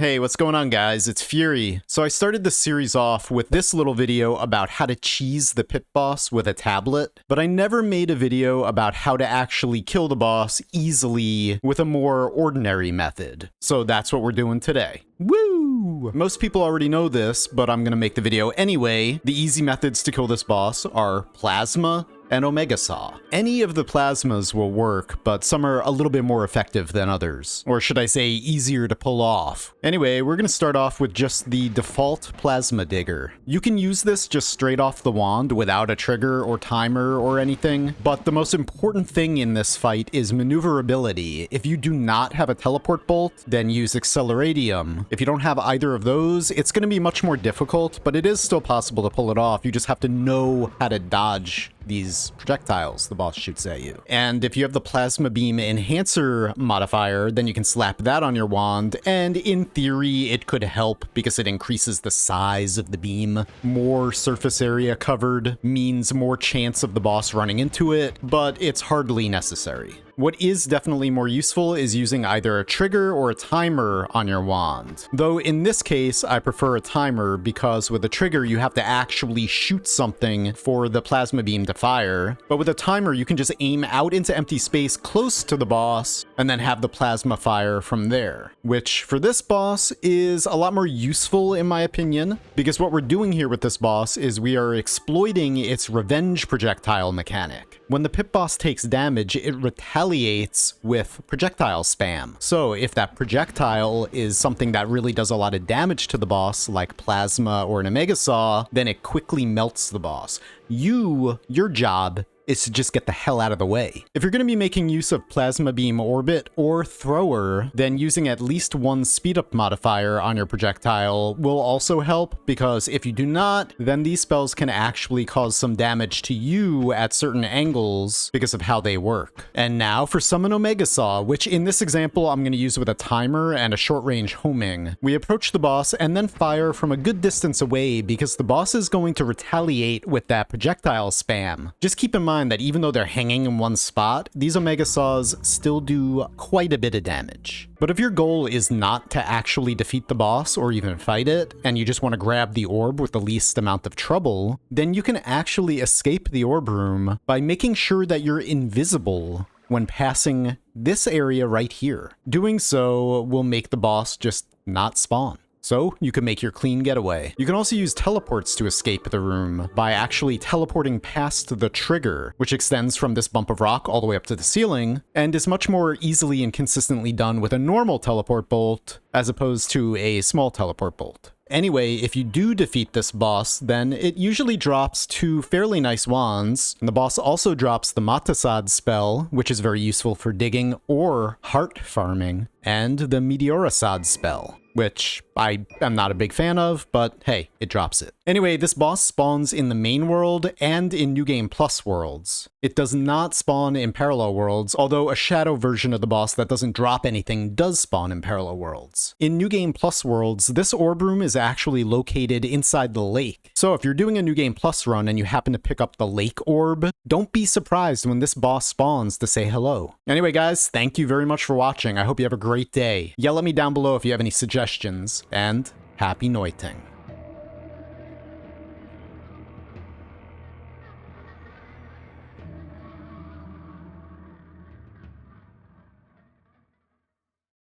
Hey, what's going on guys? It's Fury. So I started this series off with this little video about how to cheese the pit boss with a tablet, but I never made a video about how to actually kill the boss easily with a more ordinary method. So that's what we're doing today. Woo! Most people already know this, but I'm gonna make the video anyway. The easy methods to kill this boss are plasma and Omega Saw. Any of the plasmas will work, but some are a little bit more effective than others. Or should I say easier to pull off. Anyway, we're gonna start off with just the default plasma digger. You can use this just straight off the wand without a trigger or timer or anything, but the most important thing in this fight is maneuverability. If you do not have a teleport bolt, then use Acceleratium. If you don't have either of those, it's gonna be much more difficult, but it is still possible to pull it off. You just have to know how to dodge these projectiles the boss shoots at you. And if you have the plasma beam enhancer modifier, then you can slap that on your wand, and in theory it could help because it increases the size of the beam. More surface area covered means more chance of the boss running into it, but it's hardly necessary. What is definitely more useful is using either a trigger or a timer on your wand. Though in this case, I prefer a timer because with a trigger, you have to actually shoot something for the plasma beam to fire. But with a timer, you can just aim out into empty space close to the boss and then have the plasma fire from there. Which for this boss is a lot more useful in my opinion, because what we're doing here with this boss is we are exploiting its revenge projectile mechanic. When the pit boss takes damage, it retaliates with projectile spam. So if that projectile is something that really does a lot of damage to the boss, like plasma or an Omega Saw, then it quickly melts the boss. Your job is to just get the hell out of the way. If you're going to be making use of Plasma Beam Orbit or Thrower, then using at least one speed up modifier on your projectile will also help, because if you do not, then these spells can actually cause some damage to you at certain angles because of how they work. And now for Summon Omega Saw, which in this example I'm going to use with a timer and a short range homing. We approach the boss and then fire from a good distance away because the boss is going to retaliate with that projectile spam. Just keep in mind that even though they're hanging in one spot, these Omega Saws still do quite a bit of damage. But if your goal is not to actually defeat the boss or even fight it, and you just want to grab the orb with the least amount of trouble, then you can actually escape the orb room by making sure that you're invisible when passing this area right here. Doing so will make the boss just not spawn. So you can make your clean getaway. You can also use teleports to escape the room by actually teleporting past the trigger, which extends from this bump of rock all the way up to the ceiling, and is much more easily and consistently done with a normal teleport bolt as opposed to a small teleport bolt. Anyway, if you do defeat this boss, then it usually drops two fairly nice wands, and the boss also drops the Matasad spell, which is very useful for digging or heart farming, and the Meteorasad spell, which I am not a big fan of, but hey, it drops it. Anyway, this boss spawns in the main world and in New Game Plus worlds. It does not spawn in parallel worlds, although a shadow version of the boss that doesn't drop anything does spawn in parallel worlds. In New Game Plus worlds, this orb room is actually located inside the lake. So if you're doing a New Game Plus run and you happen to pick up the lake orb, don't be surprised when this boss spawns to say hello. Anyway guys, thank you very much for watching. I hope you have a great day. Yell at me down below if you have any suggestions, and happy noiting.